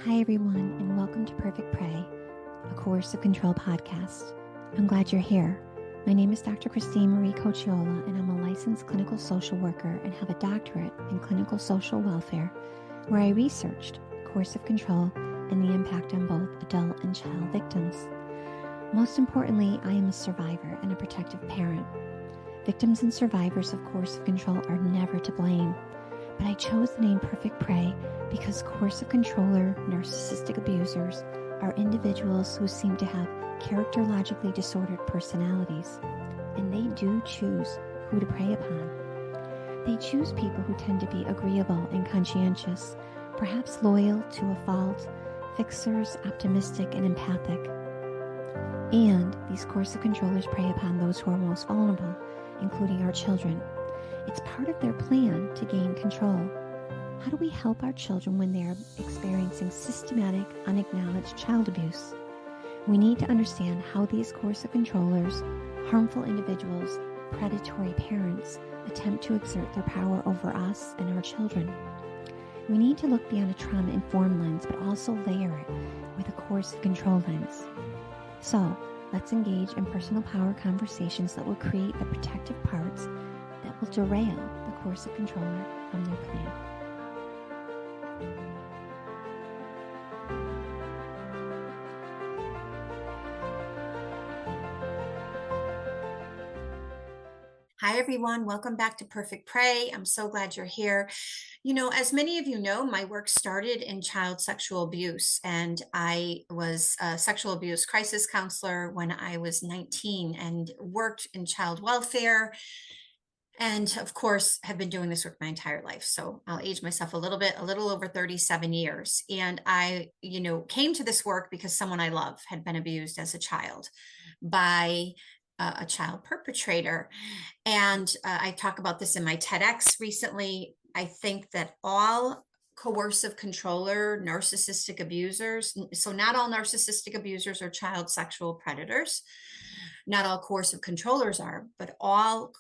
Hi, everyone, and welcome to Perfect Prey, a coercive control podcast. I'm glad you're here. My name is Dr. Christine Marie Cocchiola, and I'm a licensed clinical social worker and have a doctorate in clinical social welfare, where I researched coercive control and the impact on both adult and child victims. Most importantly, I am a survivor and a protective parent. Victims and survivors of coercive control are never to blame, but I chose the name Perfect Prey because coercive controller, narcissistic abusers are individuals who seem to have characterologically disordered personalities, and they do choose who to prey upon. They choose people who tend to be agreeable and conscientious, perhaps loyal to a fault, fixers, optimistic, and empathic. And these coercive controllers prey upon those who are most vulnerable, including our children. It's part of their plan to gain control. How do we help our children when they are experiencing systematic, unacknowledged child abuse? We need to understand how these coercive controllers, harmful individuals, predatory parents attempt to exert their power over us and our children. We need to look beyond a trauma-informed lens, but also layer it with a coercive control lens. So, let's engage in personal power conversations that will create the protective parts that will derail the coercive controller from their plan. Hi, everyone. Welcome back to Perfect Prey. I'm so glad you're here. You know, as many of you know, my work started in child sexual abuse, and I was a sexual abuse crisis counselor when I was 19 and worked in child welfare. And of course, have been doing this work my entire life. So I'll age myself a little over 37 years. And I, came to this work because someone I love had been abused as a child by a child perpetrator. And I talk about this in my TEDx recently. I think that all coercive controller, narcissistic abusers, so not all narcissistic abusers are child sexual predators. Not all coercive controllers are, but all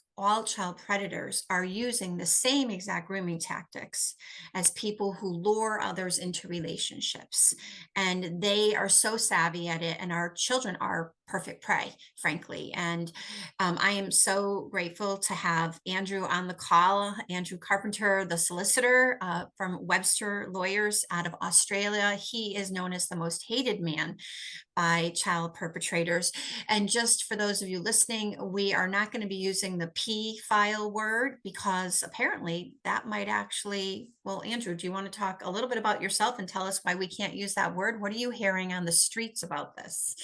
child predators are using the same exact grooming tactics as people who lure others into relationships. And they are so savvy at it, and our children are perfect prey, frankly. And I am so grateful to have Andrew on the call, Andrew Carpenter, the solicitor from Webster Lawyers out of Australia. He is known as the most hated man by child perpetrators. And just for those of you listening, we are not going to be using the P file word because apparently that might actually, well, Andrew, do you want to talk a little bit about yourself and tell us why we can't use that word? What are you hearing on the streets about this?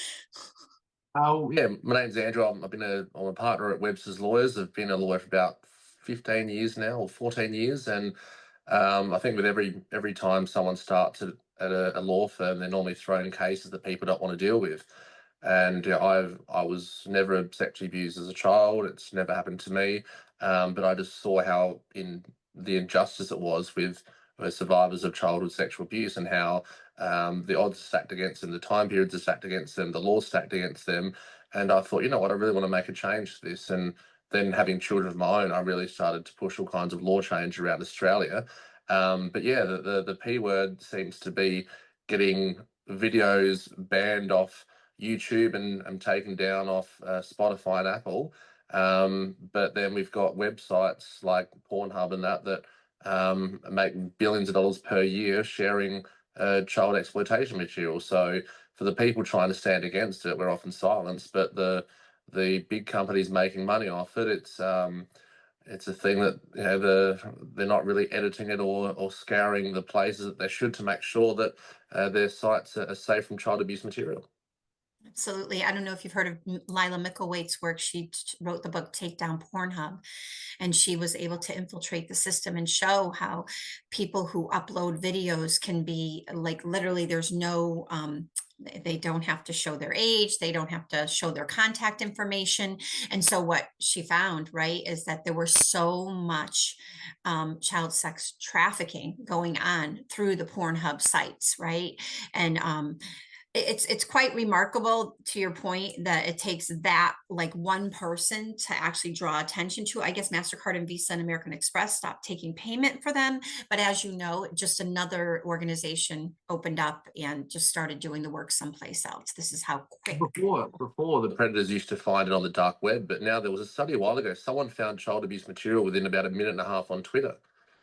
Oh, yeah, my name's Andrew. I'm a partner at Webster's Lawyers. I've been a lawyer for about 15 years now, or 14 years, and I think with every time someone starts at a law firm, they're normally thrown cases that people don't want to deal with. And I was never sexually abused as a child. It's never happened to me, but I just saw how in the injustice it was with survivors of childhood sexual abuse, and how the odds are stacked against them, the time periods are stacked against them, the law stacked against them. And I thought, you know what, I really want to make a change to this. And then having children of my own, I really started to push all kinds of law change around Australia. But yeah, the P word seems to be getting videos banned off YouTube and taken down off Spotify and Apple. But then we've got websites like Pornhub and that make billions of dollars per year sharing child exploitation material. So for the people trying to stand against it, we're often silenced. But the big companies making money off it, it's a thing that they're not really editing it or scouring the places that they should to make sure that their sites are safe from child abuse material. Absolutely. I don't know if you've heard of Lila Mickelwait's work. She wrote the book Take Down Pornhub, and she was able to infiltrate the system and show how people who upload videos can be like literally there's no they don't have to show their age, they don't have to show their contact information. And so what she found, right, is that there was so much child sex trafficking going on through the Pornhub sites, right? And It's quite remarkable, to your point, that it takes that like one person to actually draw attention to. I guess MasterCard and Visa and American Express stopped taking payment for them. But as you know, just another organization opened up and just started doing the work someplace else. This is how quick. Before the predators used to find it on the dark web, but now there was a study a while ago. Someone found child abuse material within about a minute and a half on Twitter.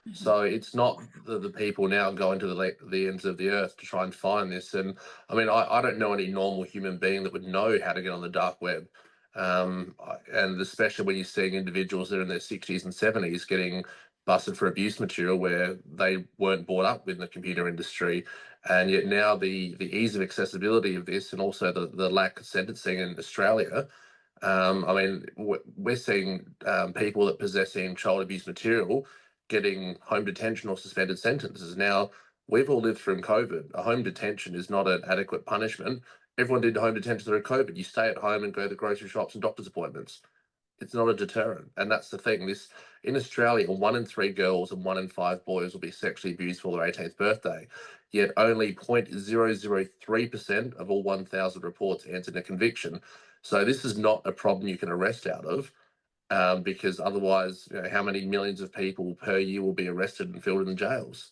Mhm. So it's not the people now going to the ends of the earth to try and find this. And I mean, I don't know any normal human being that would know how to get on the dark web. And especially when you're seeing individuals that are in their 60s and 70s getting busted for abuse material where they weren't brought up in the computer industry. And yet now the ease of accessibility of this and also the lack of sentencing in Australia. I mean, we're seeing people that possessing child abuse material getting home detention or suspended sentences. Now, we've all lived through COVID. A home detention is not an adequate punishment. Everyone did home detention through COVID. You stay at home and go to the grocery shops and doctor's appointments. It's not a deterrent. And that's the thing. This in Australia, 1 in 3 girls and 1 in 5 boys will be sexually abused for their 18th birthday. Yet only 0.003% of all 1,000 reports ends in a conviction. So this is not a problem you can arrest out of, because otherwise, how many millions of people per year will be arrested and filled in the jails?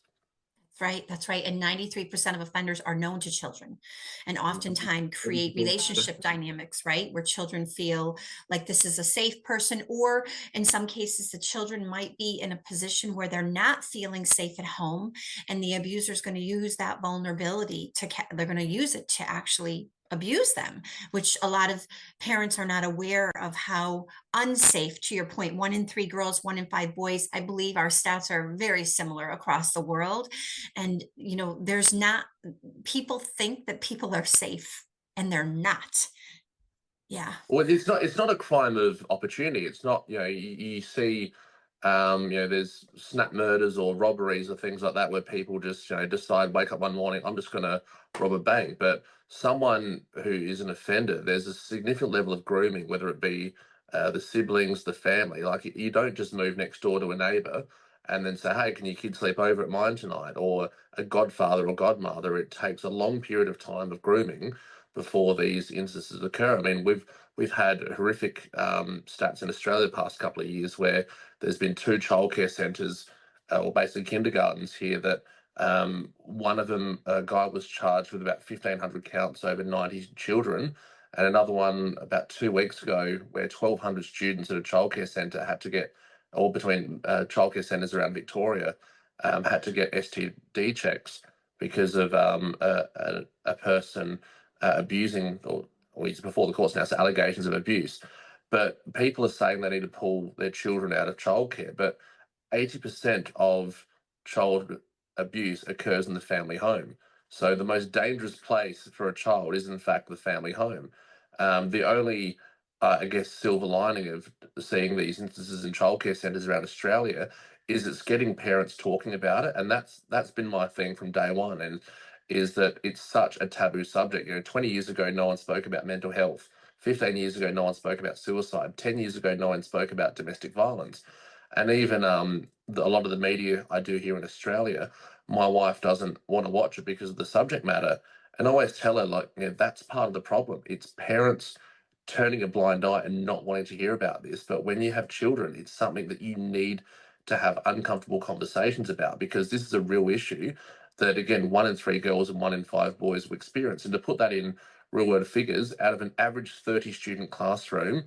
Right, that's right. And 93% of offenders are known to children and oftentimes create relationship dynamics, right? Where children feel like this is a safe person, or in some cases, the children might be in a position where they're not feeling safe at home, and the abuser is going to use that vulnerability they're going to use it to actually abuse them, which a lot of parents are not aware of how unsafe, to your point, 1 in 3 girls, 1 in 5 boys. I believe our stats are very similar across the world. And, there's not, people think that people are safe and they're not. Yeah. Well, it's not a crime of opportunity. It's not, you see, there's snap murders or robberies or things like that where people just, decide, wake up one morning, I'm just going to rob a bank. But someone who is an offender, there's a significant level of grooming, whether it be the siblings, the family. Like you don't just move next door to a neighbor and then say, hey, can your kids sleep over at mine tonight? Or a godfather or godmother. It takes a long period of time of grooming before these instances occur. I mean, we've had horrific stats in Australia the past couple of years where there's been 2 childcare centres, or basically kindergartens here, that one of them, a guy was charged with about 1,500 counts over 90 children, and another one about 2 weeks ago where 1,200 students at a childcare centre had to get, or between childcare centres around Victoria, had to get STD checks because of a person abusing, or he's before the courts now, so allegations of abuse. But people are saying they need to pull their children out of childcare. But 80% of child abuse occurs in the family home. So the most dangerous place for a child is, in fact, the family home. The only, I guess, silver lining of seeing these instances in childcare centres around Australia is it's getting parents talking about it, and that's been my thing from day one. And is that it's such a taboo subject. 20 years ago, no one spoke about mental health. 15 years ago, no one spoke about suicide. 10 years ago, no one spoke about domestic violence. And even a lot of the media I do here in Australia, my wife doesn't want to watch it because of the subject matter. And I always tell her, like, that's part of the problem. It's parents turning a blind eye and not wanting to hear about this. But when you have children, it's something that you need to have uncomfortable conversations about, because this is a real issue that, again, 1 in 3 girls and 1 in 5 boys will experience. And to put that in real world figures, out of an average 30 student classroom,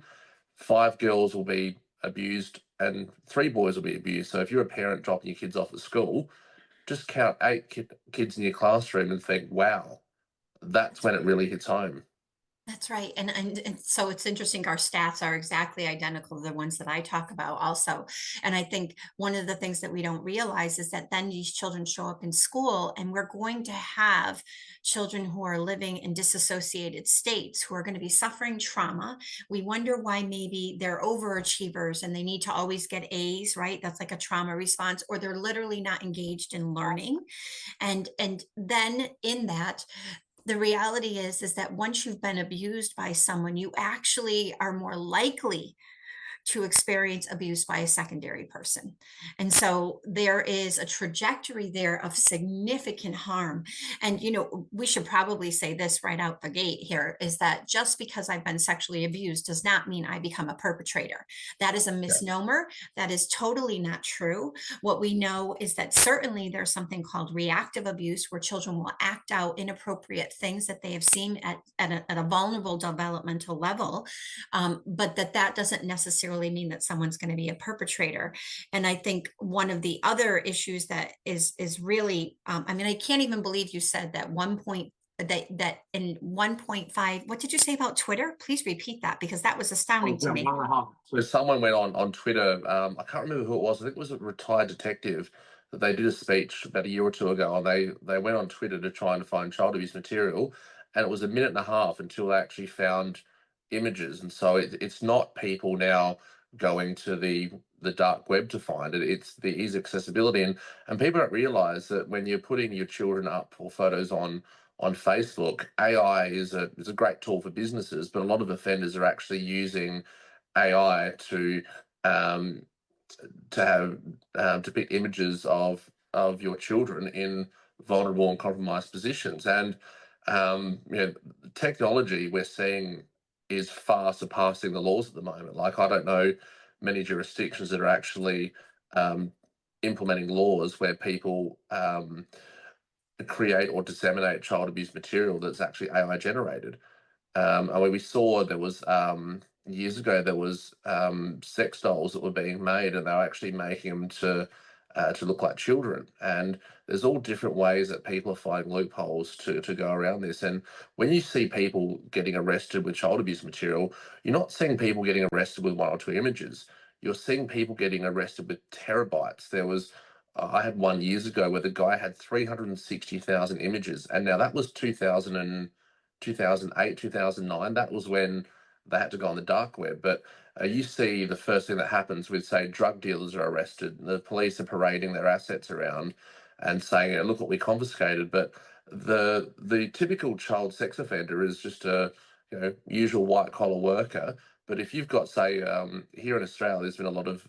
5 girls will be abused and 3 boys will be abused. So if you're a parent dropping your kids off at school, just count 8 kids in your classroom and think, wow, that's when it really hits home. That's right. And so it's interesting. Our stats are exactly identical to the ones that I talk about also. And I think one of the things that we don't realize is that then these children show up in school, and we're going to have children who are living in disassociated states, who are going to be suffering trauma. We wonder why maybe they're overachievers and they need to always get A's, right? That's like a trauma response, or they're literally not engaged in learning. And then in that, the reality is that once you've been abused by someone, you actually are more likely to experience abuse by a secondary person. And so there is a trajectory there of significant harm. And, we should probably say this right out the gate here, is that just because I've been sexually abused does not mean I become a perpetrator. That is a misnomer. That is totally not true. What we know is that certainly there's something called reactive abuse, where children will act out inappropriate things that they have seen at a vulnerable developmental level, but that doesn't necessarily mean that someone's going to be a perpetrator. And I think one of the other issues that is really, I can't even believe you said that that in 1.5, what did you say about Twitter? Please repeat that, because that was astounding to me. So someone went on Twitter, I can't remember who it was, I think it was a retired detective, that they did a speech about a year or two ago, and they went on Twitter to try and find child abuse material, and it was a minute and a half until they actually found images. And so it's not people now going to the dark web to find it, it's the easy accessibility. And people don't realize that when you're putting your children up or photos on Facebook, AI is a great tool for businesses, but a lot of offenders are actually using AI to have to pick images of your children in vulnerable and compromised positions. And technology we're seeing is far surpassing the laws at the moment. Like, I don't know many jurisdictions that are actually implementing laws where people create or disseminate child abuse material that's actually AI generated. We saw there was years ago there was sex dolls that were being made, and they were actually making them to look like children. And there's all different ways that people are finding loopholes to go around this. And when you see people getting arrested with child abuse material, you're not seeing people getting arrested with one or two images. You're seeing people getting arrested with terabytes. There was I had one years ago where the guy had 360,000 images, and now that was 2008, 2009. That was when they had to go on the dark web. But you see the first thing that happens with, say, drug dealers are arrested, the police are parading their assets around and saying, look what we confiscated. But the typical child sex offender is just a usual white collar worker. But if you've got, say, here in Australia, there's been a lot of,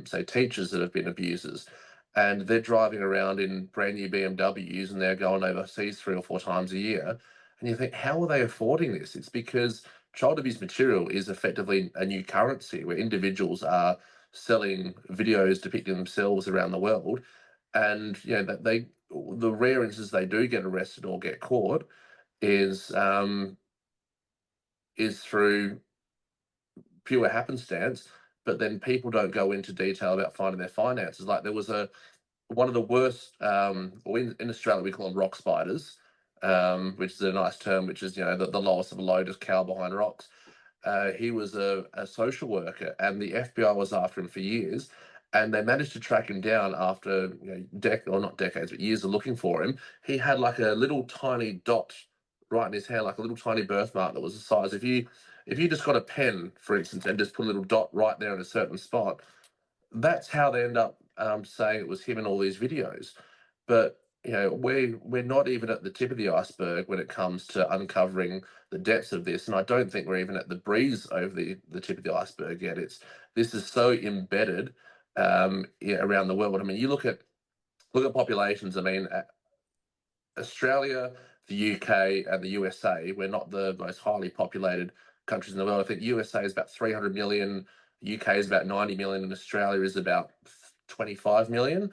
say, teachers that have been abusers, and they're driving around in brand new BMWs, and they're going overseas 3 or 4 times a year. And you think, how are they affording this? It's because child abuse material is effectively a new currency where individuals are selling videos depicting themselves around the world. And that the rare instances they do get arrested or get caught is through pure happenstance. But then people don't go into detail about finding their finances. Like, there was one of the worst, or in Australia we call them rock spiders, which is a nice term, which is the lowest of the low, just cower behind rocks. He was a social worker, and the FBI was after him for years, and they managed to track him down after not decades, but years of looking for him. He had like a little tiny dot right in his hair, like a little tiny birthmark that was the size. If you just got a pen, for instance, and just put a little dot right there in a certain spot, that's how they end up saying it was him in all these videos. But we're not even at the tip of the iceberg when it comes to uncovering the depths of this, and I don't think we're even at the breeze over the tip of the iceberg yet. This is so embedded around the world. I mean, you look at populations. I mean, Australia, the UK, and the USA, we're not the most highly populated countries in the world. I think USA is about 300 million, UK is about 90 million, and Australia is about 25 million.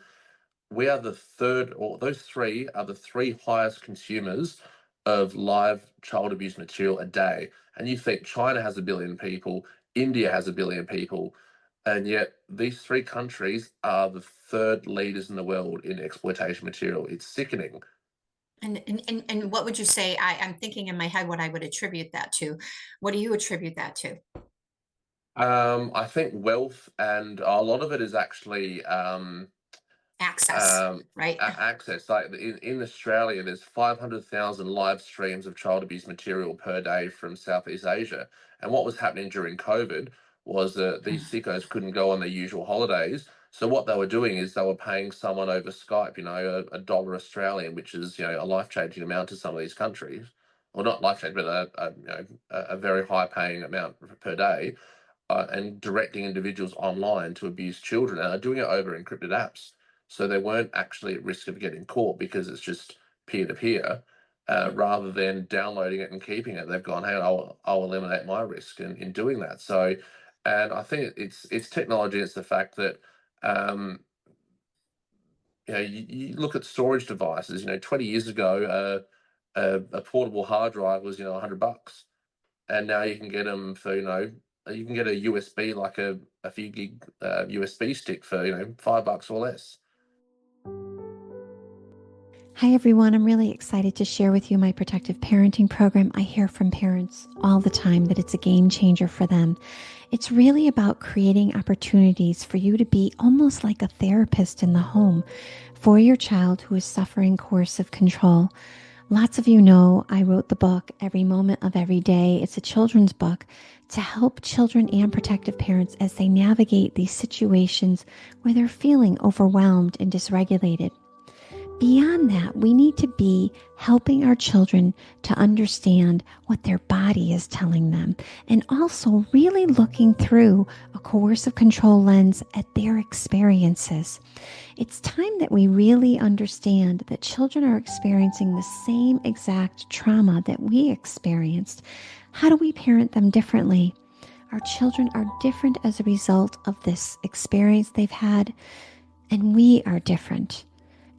We are the third, or those three are the three highest consumers of live child abuse material a day. And you think China has 1 billion people, India has 1 billion people, and yet these three countries are the third leaders in the world in exploitation material. It's sickening. And what would you say? I'm thinking in my head what I would attribute that to. What do you attribute that to? I think wealth, and a lot of it is actually Access, right? Access. Like in Australia, there's 500,000 live streams of child abuse material per day from Southeast Asia. And what was happening during COVID was that these sickos couldn't go on their usual holidays. So what they were doing is they were paying someone over Skype, a dollar Australian, which is a life-changing amount to some of these countries. Well, not life-changing, but a very high-paying amount per day. and directing individuals online to abuse children, and are doing it over encrypted apps. So they weren't actually at risk of getting caught because it's just peer to peer, rather than downloading it and keeping it. They've gone, hey, I'll eliminate my risk in doing that. So, and I think it's technology. It's the fact that you look at storage devices. 20 years ago, a portable hard drive was $100, and now you can get them for you can get a USB, like a few gig USB stick for $5 or less. Hi everyone, I'm really excited to share with you my protective parenting program. I hear from parents all the time that it's a game changer for them. It's really about creating opportunities for you to be almost like a therapist in the home for your child who is suffering coercive control. Lots of you know I wrote the book, Every Moment of Every Day. It's a children's book to help children and protective parents as they navigate these situations where they're feeling overwhelmed and dysregulated. Beyond that, we need to be helping our children to understand what their body is telling them, and also really looking through a coercive control lens at their experiences. It's time that we really understand that children are experiencing the same exact trauma that we experienced. How do we parent them differently? Our children are different as a result of this experience they've had, and we are different.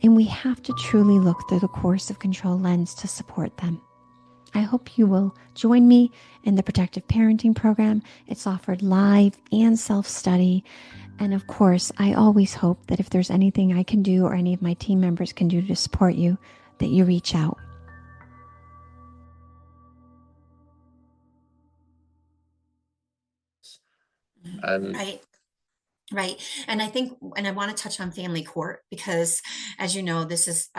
And we have to truly look through the coercive control lens to support them. I hope you will join me in the Protective Parenting Program. It's offered live and self-study. And of course, I always hope that if there's anything I can do or any of my team members can do to support you, that you reach out. And Right. And I think, and I want to touch on family court, because as you know, this is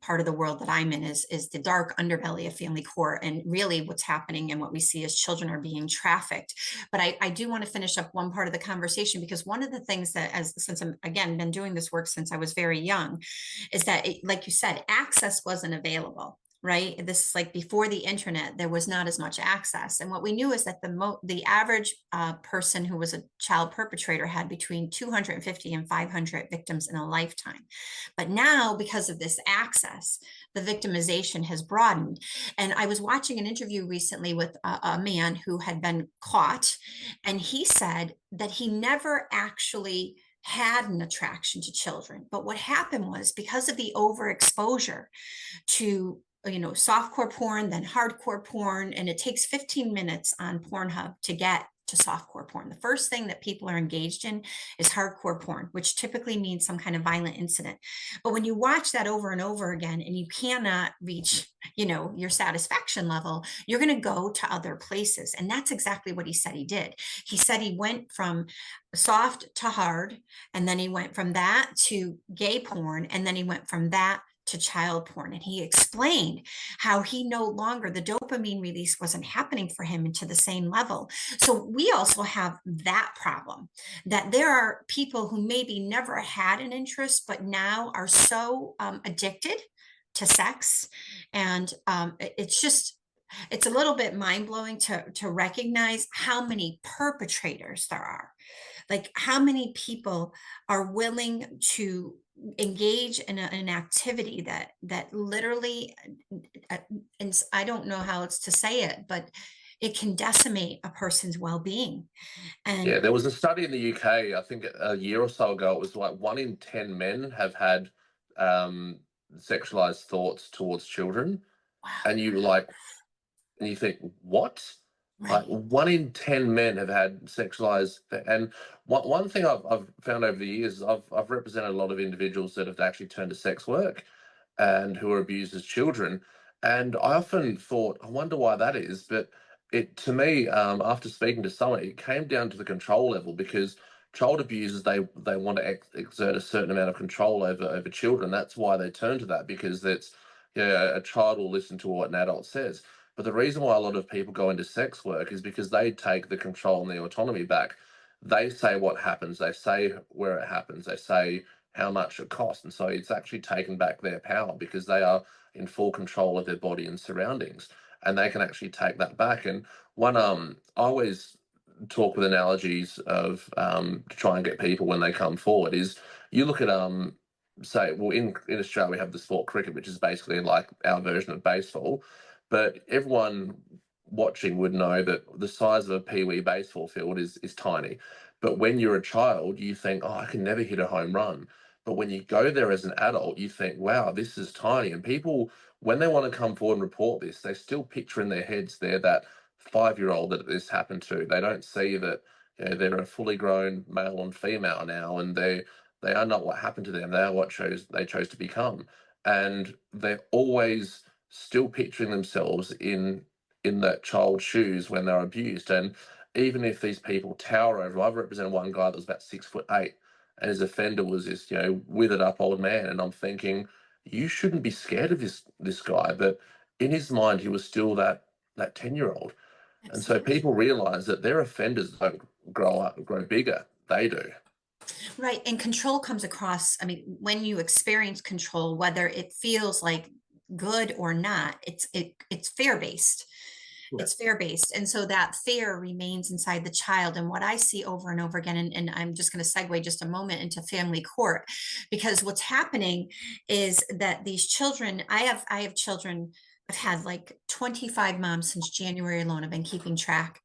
part of the world that I'm in is the dark underbelly of family court. And really what's happening and what we see is children are being trafficked. But I do want to finish up one part of the conversation, because one of the things that, since I'm, again, been doing this work since I was very young, is that, like you said, access wasn't available. Right. This is like before the internet, there was not as much access. And what we knew is that the average person who was a child perpetrator had between 250 and 500 victims in a lifetime. But now, because of this access, the victimization has broadened. And I was watching an interview recently with a man who had been caught, and he said that he never actually had an attraction to children. But what happened was, because of the overexposure to softcore porn, then hardcore porn, and it takes 15 minutes on Pornhub to get to softcore porn. The first thing that people are engaged in is hardcore porn, which typically means some kind of violent incident. But when you watch that over and over again and you cannot reach your satisfaction level, you're going to go to other places. And that's exactly what he said he did. He said he went from soft to hard, and then he went from that to gay porn, and then he went from that to child porn. And he explained how he no longer, the dopamine release wasn't happening for him to the same level. So we also have that problem, that there are people who maybe never had an interest, but now are so addicted to sex. And it's a little bit mind-blowing to recognize how many perpetrators there are. Like, how many people are willing to engage in an activity that literally, and I don't know how it's to say it, but it can decimate a person's well-being. yeah, And there was a study in the UK, I think a year or so ago. It was like 1 in 10 men have had sexualized thoughts towards children, wow, and you think, what? Like right. 1 in 10 men have had sexualized. And one thing I've found over the years is I've represented a lot of individuals that have actually turned to sex work and who are abused as children. And I often thought, I wonder why that is. But to me, after speaking to someone, it came down to the control level, because child abusers, they want to exert a certain amount of control over children. That's why they turn to that, because that's, a child will listen to what an adult says. But the reason why a lot of people go into sex work is because they take the control and the autonomy back. They say what happens, they say where it happens, they say how much it costs. And so it's actually taken back their power, because they are in full control of their body and surroundings. And they can actually take that back. And one, I always talk with analogies of to try and get people when they come forward is you look at say, well, in Australia we have the sport cricket, which is basically like our version of baseball, but everyone watching would know that the size of a pee-wee baseball field is tiny. But when you're a child, you think, oh, I can never hit a home run. But when you go there as an adult, you think, wow, this is tiny. And people, when they want to come forward and report this, they still picture in their heads they're that 5-year-old that this happened to. They don't see that, you know, they're a fully grown male and female now, and they are not what happened to them. They are what they chose to become. And they're always still picturing themselves in that child's shoes when they're abused. And even if these people tower over, I've represented one guy that was about 6'8", and his offender was this, you know, withered up old man. And I'm thinking, you shouldn't be scared of this guy. But in his mind, he was still that 10-year-old. And so people realize that their offenders don't grow bigger. They do. Right. And control comes across. I mean, when you experience control, whether it feels like good or not, it's fear-based. Yeah. It's fear-based. And so that fear remains inside the child. And what I see over and over again, and I'm just going to segue just a moment into family court, because what's happening is that these children, I have children, I've had like 25 moms since January alone. I've been keeping track,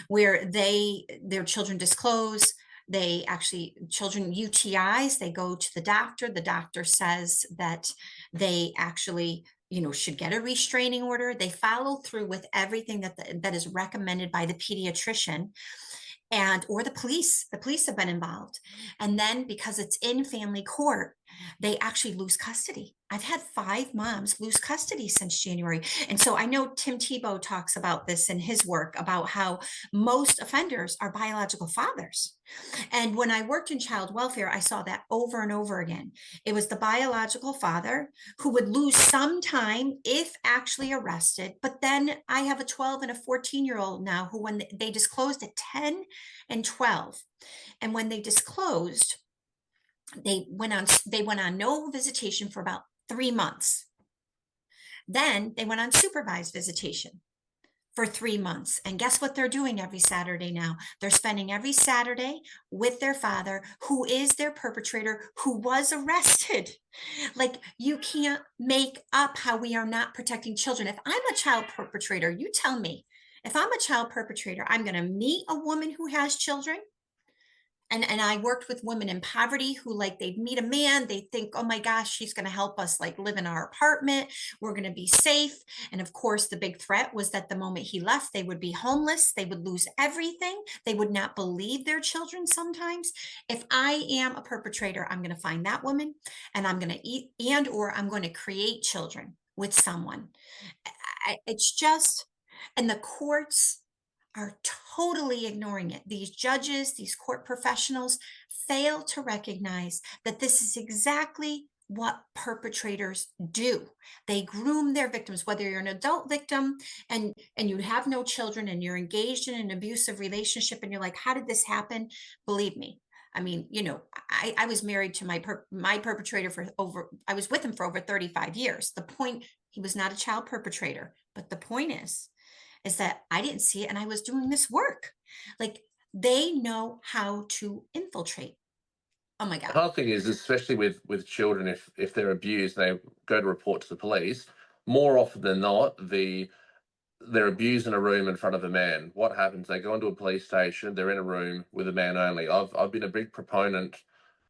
where their children disclose. They actually, children UTIs, they go to the doctor says that they actually, you know, should get a restraining order. They follow through with everything that is recommended by the pediatrician or the police. The police have been involved. And then because it's in family court, they actually lose custody. I've had 5 moms lose custody since January. And so I know Tim Tebow talks about this in his work about how most offenders are biological fathers. And when I worked in child welfare, I saw that over and over again. It was the biological father who would lose some time if actually arrested. But then I have a 12 and a 14-year-old now who, when they disclosed at 10 and 12, and when they disclosed, they went on no visitation for about 3 months. Then they went on supervised visitation for 3 months. And guess what they're doing every Saturday now? They're spending every Saturday with their father, who is their perpetrator, who was arrested. Like, you can't make up how we are not protecting children. If I'm a child perpetrator, you tell me, if I'm a child perpetrator, I'm going to meet a woman who has children. And I worked with women in poverty who, like, they'd meet a man, they think, oh my gosh, she's going to help us like live in our apartment, we're going to be safe. And of course, the big threat was that the moment he left, they would be homeless, they would lose everything, they would not believe their children sometimes. If I am a perpetrator, I'm going to find that woman, and I'm going to eat, or I'm going to create children with someone. It's just, and the courts are totally ignoring it. These judges, these court professionals fail to recognize that this is exactly what perpetrators do. They groom their victims. Whether you're an adult victim and you have no children and you're engaged in an abusive relationship and you're like, how did this happen? Believe me. I mean, you know, I was married to my perpetrator I was with him for over 35 years. The point, he was not a child perpetrator, but the point is that I didn't see it, and I was doing this work. Like, they know how to infiltrate. Oh my God. The hard thing is, especially with children, if they're abused, they go to report to the police. More often than not, they're abused in a room in front of a man. What happens? They go into a police station. They're in a room with a man only. I've been a big proponent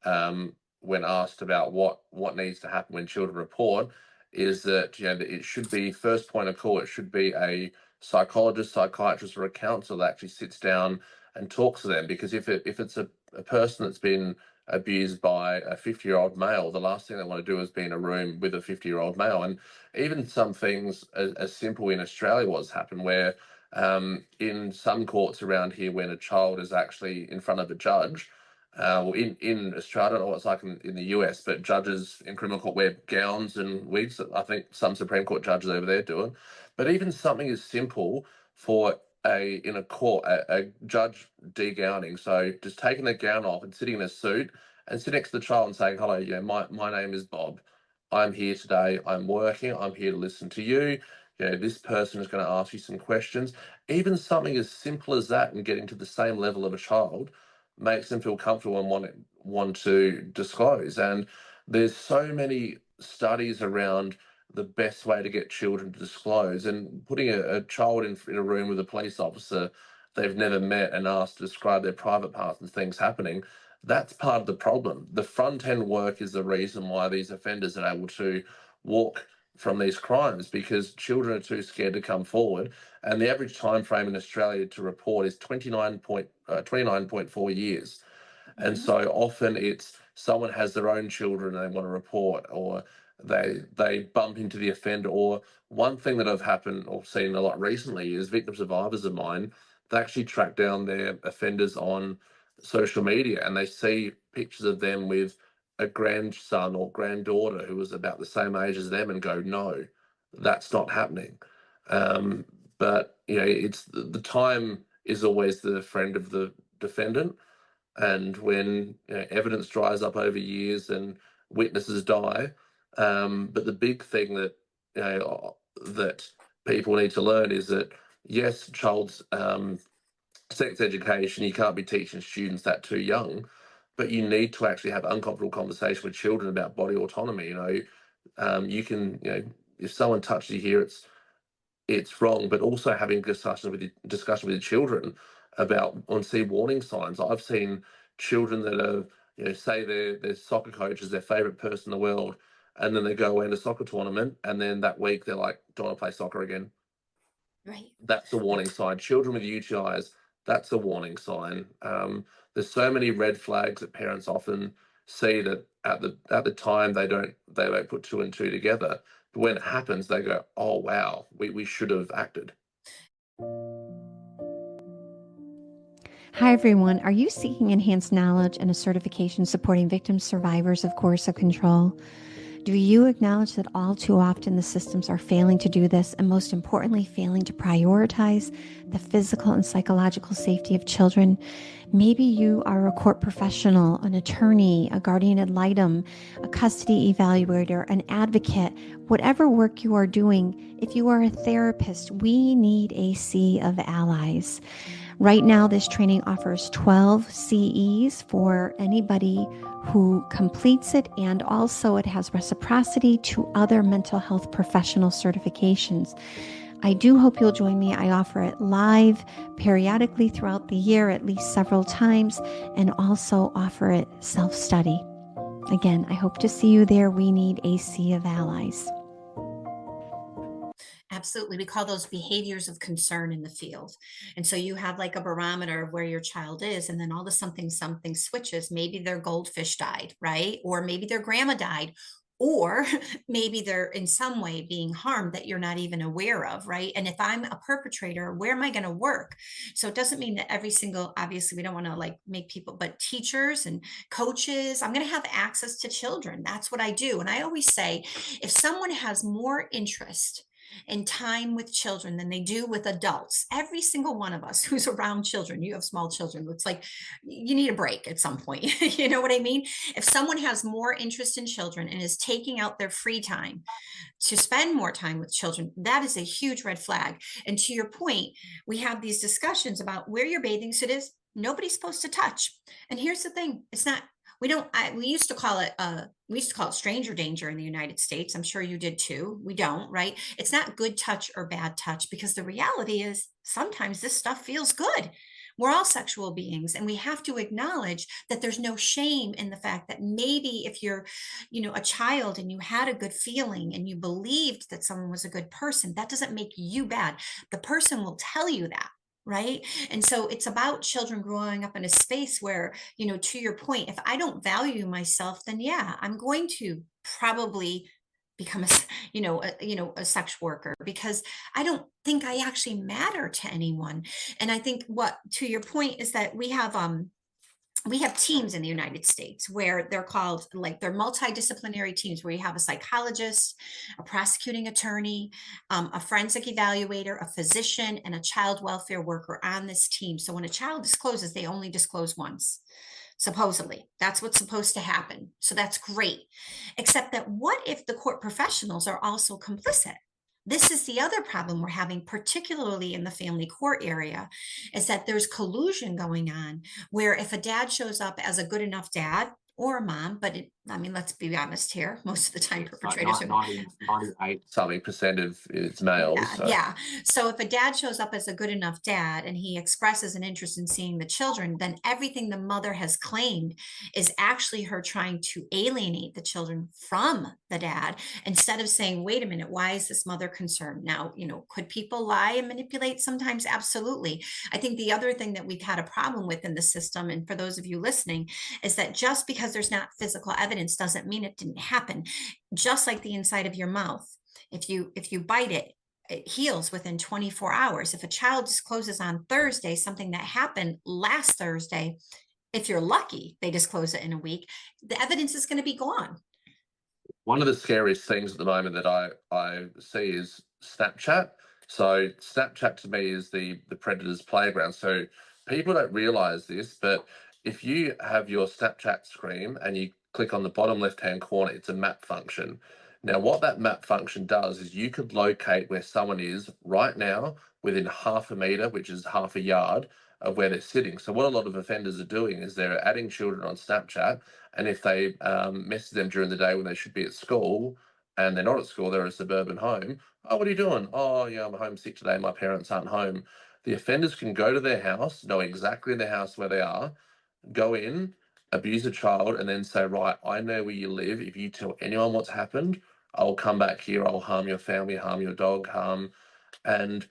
when asked about what needs to happen when children report, is that, you know, it should be first point of call. It should be a psychologist, psychiatrist, or a counsellor that actually sits down and talks to them. Because if it's a person that's been abused by a 50-year-old male, the last thing they want to do is be in a room with a 50-year-old male. And even some things as simple in Australia was happen, where in some courts around here, when a child is actually in front of a judge, well, in Australia, I don't know what it's like in the US, but judges in criminal court wear gowns and wigs. I think some Supreme Court judges over there do it. But even something as simple for in a court, a judge degowning, so just taking the gown off and sitting in a suit and sitting next to the child and saying, hello, yeah, my name is Bob. I'm here today. I'm working. I'm here to listen to you. You this person is going to ask you some questions. Even something as simple as that and getting to the same level of a child makes them feel comfortable and want to disclose. And there's so many studies around the best way to get children to disclose, and putting a child in a room with a police officer they've never met and asked to describe their private parts and things happening, that's part of the problem. The front end work is the reason why these offenders are able to walk from these crimes, because children are too scared to come forward. And the average time frame in Australia to report is 29.4 years. And so often it's someone has their own children and they want to report, or they bump into the offender. Or one thing that I've happened or seen a lot recently is victim survivors of mine, they actually track down their offenders on social media and they see pictures of them with a grandson or granddaughter who was about the same age as them and go, no, that's not happening. But it's the time is always the friend of the defendant. And when evidence dries up over years and witnesses die, but the big thing that that people need to learn is that yes, child's sex education, you can't be teaching students that too young, but you need to actually have uncomfortable conversation with children about body autonomy. You can, if someone touches you here, it's wrong, but also having discussion with your children about see warning signs. I've seen children that are, say their soccer coach is their favorite person in the world, and then they go in a soccer tournament, and then that week they're like, don't want to play soccer again. Right. That's a warning sign. Children with UTIs, that's a warning sign. There's so many red flags that parents often see that at the time they don't put two and two together. But when it happens, they go, oh wow, we should have acted. Hi, everyone. Are you seeking enhanced knowledge and a certification supporting victims, survivors of coercive control? Do you acknowledge that all too often the systems are failing to do this, and most importantly, failing to prioritize the physical and psychological safety of children? Maybe you are a court professional, an attorney, a guardian ad litem, a custody evaluator, an advocate. Whatever work you are doing, if you are a therapist, we need a sea of allies. Right now, this training offers 12 CEs for anybody who completes it, and also it has reciprocity to other mental health professional certifications. I do hope you'll join me. I offer it live periodically throughout the year, at least several times, and also offer it self-study. Again, I hope to see you there. We need a sea of allies. Absolutely. We call those behaviors of concern in the field. And so you have like a barometer of where your child is, and then all of a sudden something switches. Maybe their goldfish died, right? Or maybe their grandma died, or maybe they're in some way being harmed that you're not even aware of, right? And if I'm a perpetrator, where am I going to work? So it doesn't mean that every single, obviously we don't want to like make people, but teachers and coaches, I'm going to have access to children. That's what I do. And I always say, if someone has more interest and time with children than they do with adults, every single one of us who's around children, you have small children, it's like you need a break at some point. You know what I mean? If someone has more interest in children and is taking out their free time to spend more time with children, that is a huge red flag. And to your point, we have these discussions about where your bathing suit is. Nobody's supposed to touch. And here's the thing, it's not, we used to call it stranger danger in the United States. I'm sure you did too. We don't, right? It's not good touch or bad touch, because the reality is sometimes this stuff feels good. We're all sexual beings, and we have to acknowledge that there's no shame in the fact that maybe if you're, a child and you had a good feeling and you believed that someone was a good person, that doesn't make you bad. The person will tell you that. Right. And so it's about children growing up in a space where, to your point, if I don't value myself, then yeah, I'm going to probably become a sex worker, because I don't think I actually matter to anyone. And I think what, to your point, is that we have teams in the United States where they're called, like, they're multidisciplinary teams, where you have a psychologist, a prosecuting attorney, a forensic evaluator, a physician, and a child welfare worker on this team. So when a child discloses, they only disclose once. Supposedly, that's what's supposed to happen. So that's great. Except that what if the court professionals are also complicit? This is the other problem we're having, particularly in the family court area, is that there's collusion going on where if a dad shows up as a good enough dad or a mom, but I mean, let's be honest here, most of the time perpetrators are 98 something percent of it's males. yeah, So. yeah. So if a dad shows up as a good enough dad and he expresses an interest in seeing the children, then everything the mother has claimed is actually her trying to alienate the children from the dad instead of saying, wait a minute, why is this mother concerned? Now, could people lie and manipulate sometimes? Absolutely. I think the other thing that we've had a problem with in the system, and for those of you listening, is that just because there's not physical evidence doesn't mean it didn't happen. Just like the inside of your mouth. If you bite it, it heals within 24 hours. If a child discloses on Thursday something that happened last Thursday, if you're lucky, they disclose it in a week, the evidence is going to be gone. One of the scariest things at the moment that I see is Snapchat. So Snapchat to me is the predator's playground. So people don't realize this, but if you have your Snapchat screen and you click on the bottom left-hand corner, it's a map function. Now, what that map function does is you could locate where someone is right now within half a meter, which is half a yard of where they're sitting. So what a lot of offenders are doing is they're adding children on Snapchat, and if they message them during the day when they should be at school and they're not at school, they're in a suburban home. Oh, what are you doing? Oh, yeah, I'm homesick today. My parents aren't home. The offenders can go to their house, know exactly in the house where they are, go in, abuse a child, and then say, right, I know where you live. If you tell anyone what's happened, I'll come back here. I'll harm your family, harm your dog, and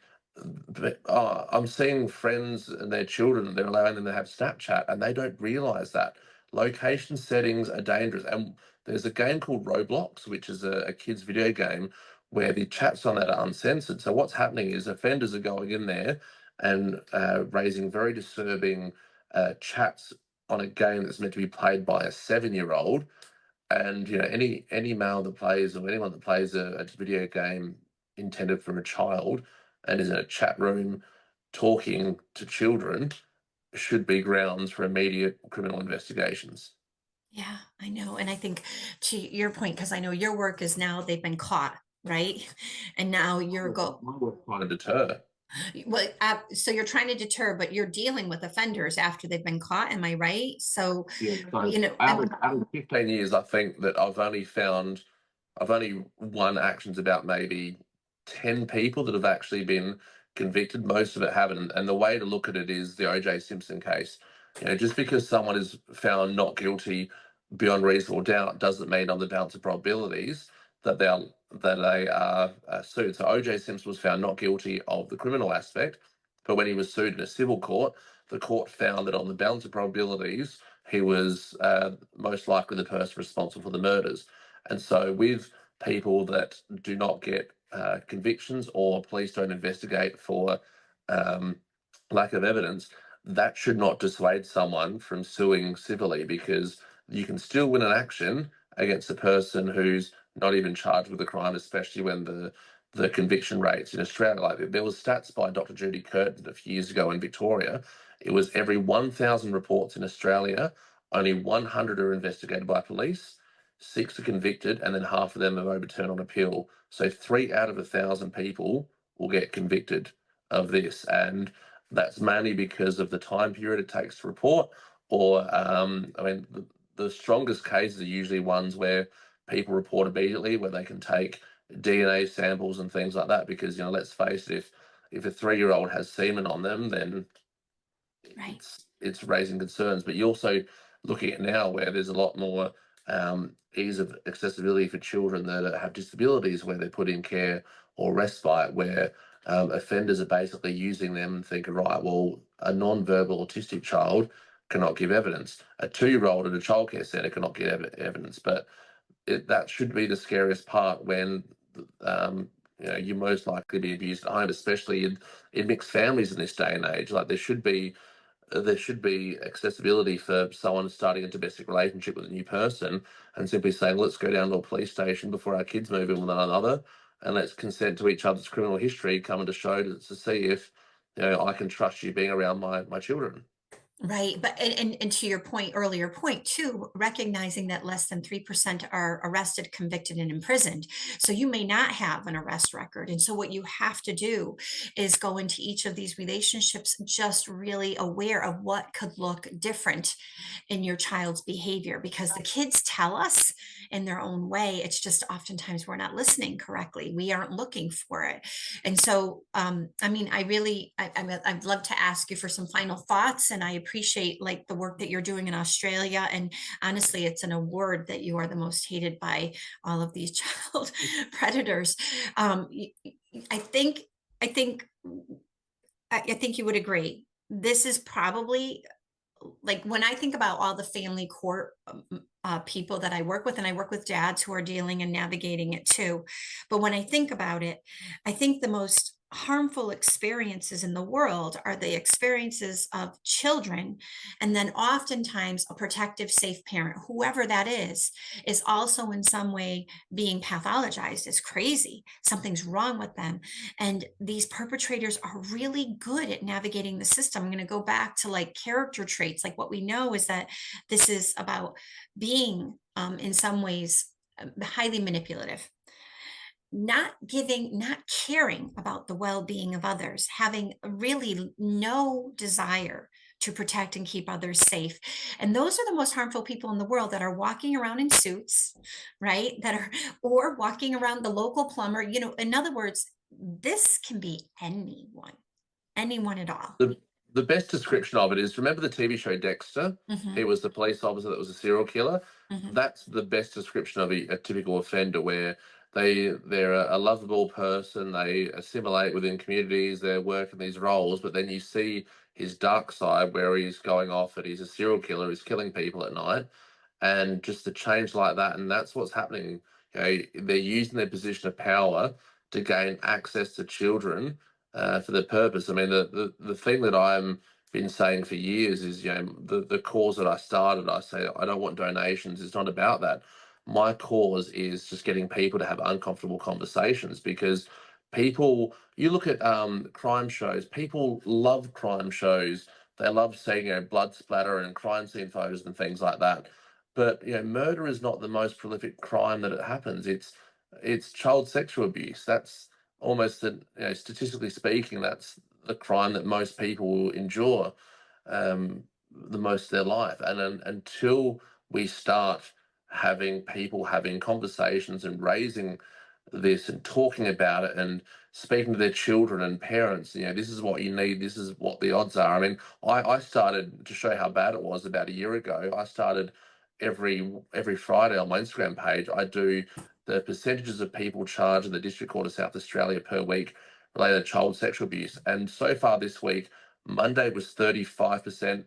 I'm seeing friends and their children, they're allowing them to have Snapchat, and they don't realize that. Location settings are dangerous. And there's a game called Roblox, which is a kid's video game where the chats on that are uncensored. So what's happening is offenders are going in there and raising very disturbing chats on a game that's meant to be played by a 7-year-old. And any male that plays or anyone that plays a video game intended for a child and is in a chat room talking to children should be grounds for immediate criminal investigations. Yeah, I know. And I think to your point, because I know your work is now they've been caught, right? And now you're Trying to deter. well, so you're trying to deter, but you're dealing with offenders after they've been caught. Am I right? So, Yeah, so out of 15 years, I think that I've only won actions about maybe 10 people that have actually been convicted. Most of it haven't. And the way to look at it is the O.J. Simpson case. Just because someone is found not guilty beyond reasonable doubt doesn't mean on the balance of probabilities that they are sued. So O.J. Simpson was found not guilty of the criminal aspect, but when he was sued in a civil court, the court found that on the balance of probabilities, he was most likely the person responsible for the murders. And so with people that do not get convictions or police don't investigate for lack of evidence, that should not dissuade someone from suing civilly, because you can still win an action against a person who's not even charged with a crime, especially when the conviction rates in Australia, like there was stats by Dr. Judy Curtin a few years ago in Victoria. It was every 1,000 reports in Australia, only 100 are investigated by police, 6 are convicted, and then half of them are overturned on appeal. So 3 out of 1,000 people will get convicted of this. And that's mainly because of the time period it takes to report, or the strongest cases are usually ones where people report immediately, where they can take DNA samples and things like that. Because let's face it, if a 3-year-old has semen on them, then right. it's raising concerns. But you're also looking at now where there's a lot more ease of accessibility for children that have disabilities, where they put in care or respite, where offenders are basically using them and thinking, right, well, a non-verbal autistic child cannot give evidence. A 2-year-old at a childcare centre cannot give evidence. But that should be the scariest part, when you're most likely to be abused at home, especially in mixed families in this day and age. Like there should be accessibility for someone starting a domestic relationship with a new person and simply saying, let's go down to a police station before our kids move in with one another, and let's consent to each other's criminal history, coming to show to see if I can trust you being around my children. Right. But and to your earlier point too, recognizing that less than 3% are arrested, convicted, and imprisoned. So you may not have an arrest record. And so what you have to do is go into each of these relationships just really aware of what could look different in your child's behavior, because the kids tell us in their own way. It's just oftentimes we're not listening correctly. We aren't looking for it. And so, I mean, I'd love to ask you for some final thoughts, and I appreciate like the work that you're doing in Australia. And honestly, it's an award that you are the most hated by all of these child predators. Um, I think, I think, I think you would agree. This is probably, like, when I think about all the family court people that I work with, and I work with dads who are dealing and navigating it too. But when I think about it, I think the most harmful experiences in the world are the experiences of children. And then oftentimes a protective, safe parent, whoever that is also in some way being pathologized as crazy. Something's wrong with them. And these perpetrators are really good at navigating the system. I'm going to go back to like character traits. Like, what we know is that this is about being, in some ways, highly manipulative, not giving, not caring about the well-being of others, having really no desire to protect and keep others safe. And those are the most harmful people in the world, that are walking around in suits, right? That are, or walking around the local plumber, in other words, this can be anyone at all. The best description of it is, remember the TV show Dexter? Mhm, He was the police officer that was a serial killer. mhm. That's the best description of a typical offender, where they're a lovable person, they assimilate within communities, they're working these roles, but then you see his dark side where he's going off and he's a serial killer, he's killing people at night, and just the change like that, and that's what's happening. They're using their position of power to gain access to children for their purpose. I mean, the thing that I'm been saying for years is, the cause that I started, I say I don't want donations. It's not about that. My cause is just getting people to have uncomfortable conversations, because people, you look at crime shows, people love crime shows. They love seeing, blood splatter and crime scene photos and things like that. But murder is not the most prolific crime that it happens. It's child sexual abuse. That's almost statistically speaking, that's the crime that most people will endure the most of their life. And until we start having people having conversations and raising this and talking about it and speaking to their children and parents, this is what you need, this is what the odds are. I mean, I started, to show how bad it was, about a year ago. I started every Friday on my Instagram page. I do the percentages of people charged in the District Court of South Australia per week related to child sexual abuse. And so far this week, Monday was 35%,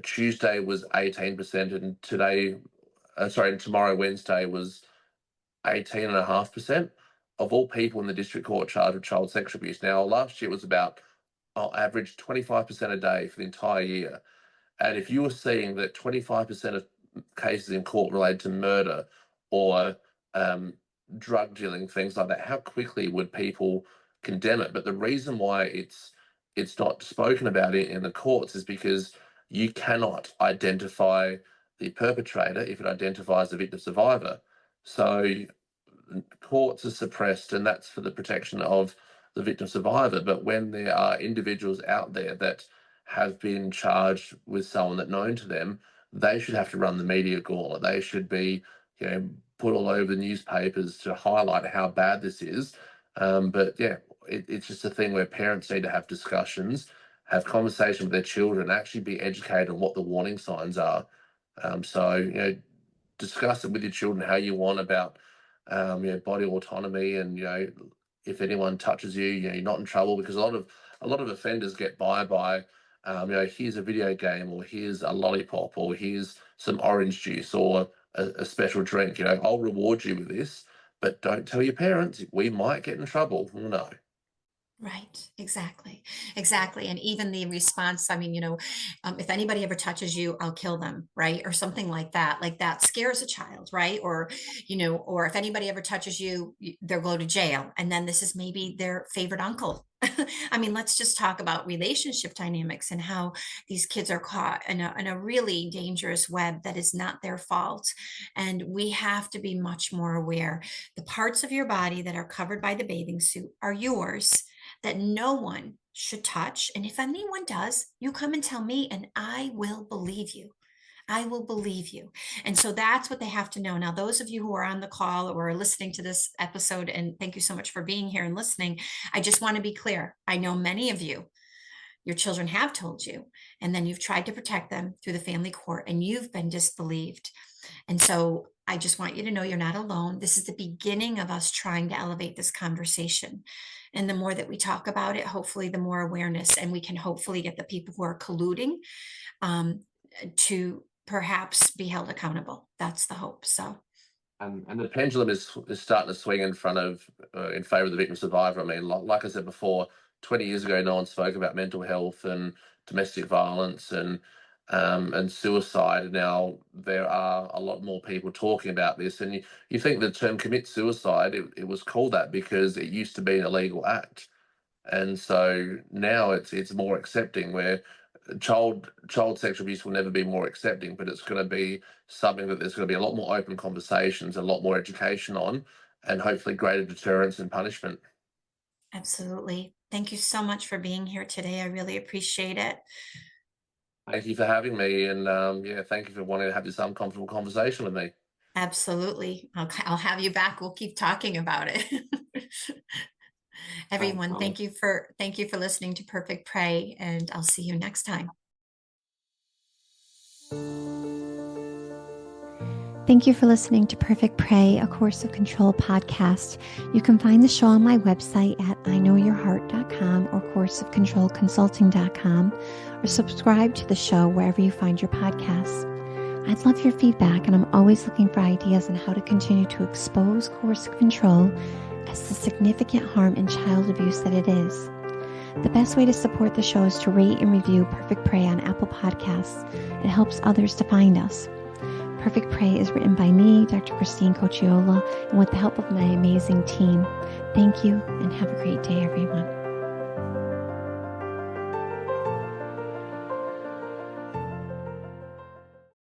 Tuesday was 18%, and tomorrow, Wednesday, was 18.5% of all people in the district court charged with child sexual abuse. Now, last year it was about, average 25% a day for the entire year. And if you were seeing that 25% of cases in court related to murder or drug dealing, things like that, how quickly would people condemn it? But the reason why it's not spoken about in the courts is because you cannot identify the perpetrator if it identifies the victim survivor. So courts are suppressed, and that's for the protection of the victim survivor. But when there are individuals out there that have been charged with someone that known to them, they should have to run the media gauntlet. They should be, put all over the newspapers to highlight how bad this is. But yeah, it's just a thing where parents need to have discussions, have conversation with their children, actually be educated on what the warning signs are. So discuss it with your children how you want about body autonomy, and if anyone touches you, you're not in trouble, because a lot of offenders get by here's a video game, or here's a lollipop, or here's some orange juice, or a special drink. I'll reward you with this, but don't tell your parents. We might get in trouble. No. Right. Exactly. Exactly. And even the response, I mean, if anybody ever touches you, I'll kill them. Right. Or something like that scares a child. Right. Or if anybody ever touches you, they'll go to jail. And then this is maybe their favorite uncle. I mean, let's just talk about relationship dynamics and how these kids are caught in a really dangerous web that is not their fault. And we have to be much more aware. The parts of your body that are covered by the bathing suit are yours, that no one should touch. And if anyone does, you come and tell me, and I will believe you. I will believe you. And so that's what they have to know. Now, those of you who are on the call or are listening to this episode, and thank you so much for being here and listening, I just want to be clear. I know many of you, your children have told you, and then you've tried to protect them through the family court and you've been disbelieved. And so I just want you to know you're not alone. This is the beginning of us trying to elevate this conversation. And the more that we talk about it, hopefully the more awareness, and we can hopefully get the people who are colluding um, to perhaps be held accountable. That's the hope. So. And the pendulum is starting to swing in favor of the victim survivor. I mean, like I said before, 20 years ago, no one spoke about mental health and domestic violence and suicide. Now there are a lot more people talking about this, and you think the term commit suicide, it was called that because it used to be an illegal act, and so now it's more accepting, where child sexual abuse will never be more accepting, but it's going to be something that there's going to be a lot more open conversations, a lot more education on, and hopefully greater deterrence and punishment. Absolutely. Thank you so much for being here today. I really appreciate it. Thank you for having me, and yeah, thank you for wanting to have this uncomfortable conversation with me. Absolutely. I'll have you back. We'll keep talking about it. Everyone, thank you for listening to Perfect Prey, and I'll see you next time. Thank you for listening to Perfect Prey, a Coercive Control podcast. You can find the show on my website at iknowyourheart.com or coercivecontrolconsulting.com, or subscribe to the show wherever you find your podcasts. I'd love your feedback, and I'm always looking for ideas on how to continue to expose coercive control as the significant harm in child abuse that it is. The best way to support the show is to rate and review Perfect Prey on Apple Podcasts. It helps others to find us. Perfect Prey is written by me, Dr. Christine Cocchiola, and with the help of my amazing team. Thank you, and have a great day, everyone.